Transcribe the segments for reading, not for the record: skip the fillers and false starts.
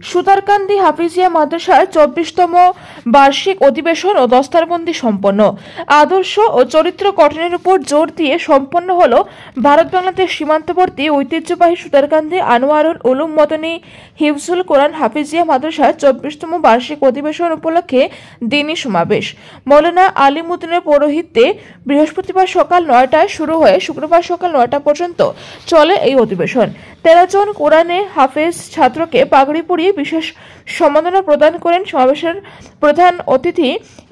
সুতারকান্দি হাফিজিয়া মাদ্রাসার ২৪তম বার্ষিক অধিবেশন ও দস্তারবন্দি সম্পন্ন। আদর্শ ও চরিত্র গঠনের উপর জোর দিয়ে সম্পন্ন হল ভারত বাংলাদেশ সীমান্তবর্তী ঐতিহ্যবাহী সুতারকান্দি আনোয়ারুল উলুম মদনী হিফজুল কোরআন হাফিজিয়া মাদ্রাসার ২৪তম বার্ষিক অধিবেশন উপলক্ষে দিনী সমাবেশ। মৌলানা আলিমুদ্দিনের পৌরোহিত্যে বৃহস্পতিবার সকাল ৯টায় শুরু হয়ে শুক্রবার সকাল ৯টা পর্যন্ত চলে এই অধিবেশন। ১৩ জন কোরআনে হাফেজ ছাত্রকে পাগড়ি পরিয়ে বিশেষ সম্মাননা প্রদান করেন। সমাবেশের প্রধান অতিথি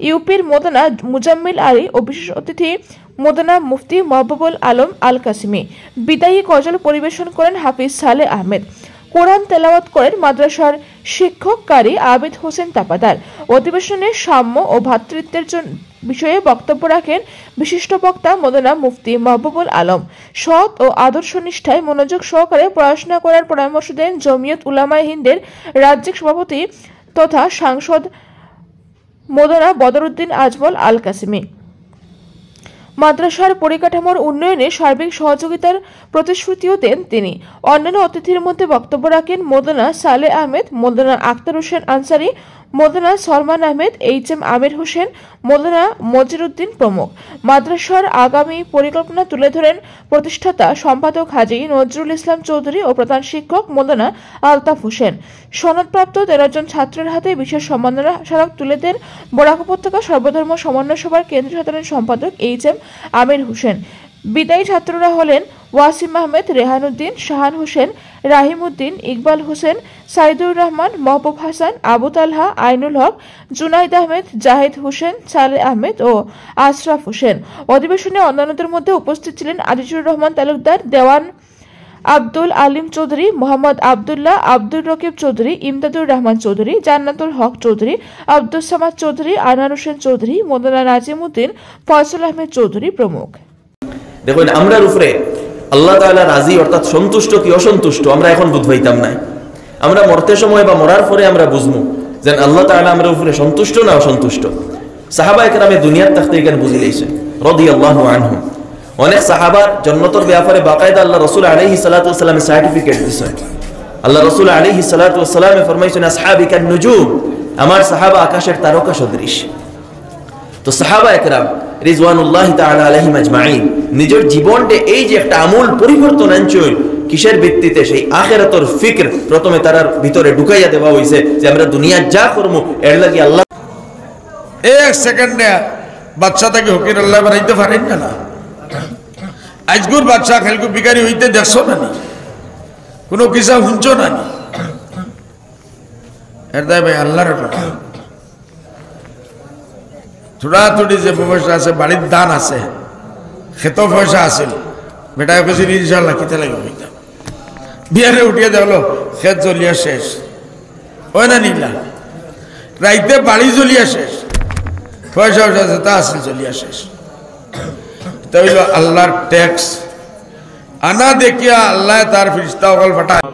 ইউপির মোদানা মুজাম্মিল আলী ও বিশেষ অতিথি মোদানা মুফতি মাহবুবুল আলম আল কাসিমি। বিদায়ী গজল পরিবেশন করেন হাফিজ সালে আহমেদ। কোরআন তেলাওয়াত করেন মাদ্রাসার শিক্ষক কারি আবিদ হোসেন তাপাদার। অধিবেশনে সাম্য ও ভ্রাতৃত্বের বিষয়ে বক্তব্য রাখেন বিশিষ্ট বক্তা মোদানা মুফতি মাহবুবুল আলম। সৎ ও আদর্শনিষ্ঠায় মনোযোগ সহকারে পড়াশোনা করার পরামর্শ দেন জমিয়ত উলামায়ে হিন্দের রাজ্যিক সভাপতি তথা সাংসদ মোদানা বদরুদ্দিন আজমল আল কাসিমি। মাদ্রাসার পরিকাঠামোর উন্নয়নে সার্বিক সহযোগিতার প্রতিশ্রুতিও দেন তিনি। অন্যান্য অতিথির মধ্যে বক্তব্য রাখেন মোদানা সালে আহমেদ, মোদানা আক্তার হোসেন আনসারি, মোদানা সলমান আহমেদ, এইচ.এম. আমির হোসেন, মোদানা মজিরুদ্দিন প্রমুখ। মাদ্রাসার আগামী পরিকল্পনা তুলে ধরেন প্রতিষ্ঠাতা সম্পাদক হাজী নজরুল ইসলাম চৌধুরী ও প্রধান শিক্ষক মোদানা আলতাফ হোসেন। সনদপ্রাপ্ত ১৩ জন ছাত্রের হাতে বিশেষ সম্মাননা স্মারক তুলে দেন বরাক উপত্যকা সর্বধর্ম সমন্বয় সভার কেন্দ্রীয় সাধারণ সম্পাদক এইচ.এম. আমির হোসেন। বিদায়ী ছাত্ররা হলেন ওয়াসিম আহমেদ, রেহানুদ্দিন, শাহান হোসেন, রাহিম উদ্দিন, ইকবাল হোসেন, সাইদুর রহমান, মহবুব হাসান, আবু তালহা, আইনুল হক, জুনাইদ আহমেদ, জাহিদ হোসেন, সালে আহমেদ ও আশরাফ হোসেন। অধিবেশনে অন্যান্যদের মধ্যে উপস্থিত ছিলেন আজিজুর রহমান তালুকদার, দেওয়ান আব্দুল আলিম চৌধুরী, মোহাম্মদ আবদুল্লাহ, আব্দুর রকিব চৌধুরী, ইমদাদুর রহমান চৌধুরী, জান্নাতুল হক চৌধুরী, আব্দুস সামাদ চৌধুরী, আনোয়ার হোসেন চৌধুরী, মোদানা নাজিমউদ্দিন, ফয়সাল আহমেদ চৌধুরী প্রমুখ। দেখুন, আমরার উপরে আল্লাহ তাআলা রাজি অর্থাৎ সন্তুষ্ট কি অসন্তুষ্ট আমরা এখন বুঝবাইতাম না। আমরা মরতে সময় বা মরার পরে আমরা বুঝবো যে আল্লাহ তাআলা আমরার উপরে সন্তুষ্ট না অসন্তুষ্ট। সাহাবায়ে কেরামে দুনিয়ার থাকতে এখানে বুঝে লইছে রাদিয়াল্লাহু আনহুম। অনেক সাহাবার জান্নাতের ব্যাপারে বাকায়দা আল্লাহ রাসূল আলাইহিস সালাতু ওয়াস সালামের সার্টিফিকেট দিয়েছেন। আল্লাহ রাসূল আলাইহিস সালাতু ওয়াস সালাম ফরমাইছেন আসহাবি কান নুজুম, আমার সাহাবা আকাশের তারকা সদৃশ। তো সাহাবায়ে কেরাম রিজওয়ানুল্লাহি তাআলা আলাইহিম আজমাইন নিজের জীবনে এই যে একটা আমূল পরিবর্তন আনছেন, কিসের ভিত্তিতে? সেই আখিরাতের ফিকর প্রথমে তার ভিতরে ঢুকাইয়া দেওয়া হইছে যে আমরা দুনিয়া যা করব এর লাগি আল্লাহ এক সেকেন্ডে বাচ্চাটাকে হকির আল্লাহ বানাইতে পারেন না। আজগুর বাচ্চা খেলকু বিকারি হইতে দেখছো না, কোনো কিসা শুনছো না, এর দায় ভাই আল্লাহর কথা। থোড়া থোড়ি যে পয়সা আছে, বাড়ির দান আছে, খেত পয়সা আছিল, বেটা কেছি ইনশাল্লাহ কিতে লাগে হইতাম। বিয়ারে উঠিয়ে দেখলো খেত জ্বলিয়া শেষ, ওই না নিলা রাইতে বাড়ি জ্বলিয়া শেষ, পয়সা পয়সা আছে তা আছিল জ্বলিয়া শেষ। হইল আল্লাহর ট্যাক্স আনা দেখিয়া আল্লাহ তার ফিরিস্তা অকল ফাটায়।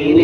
Ini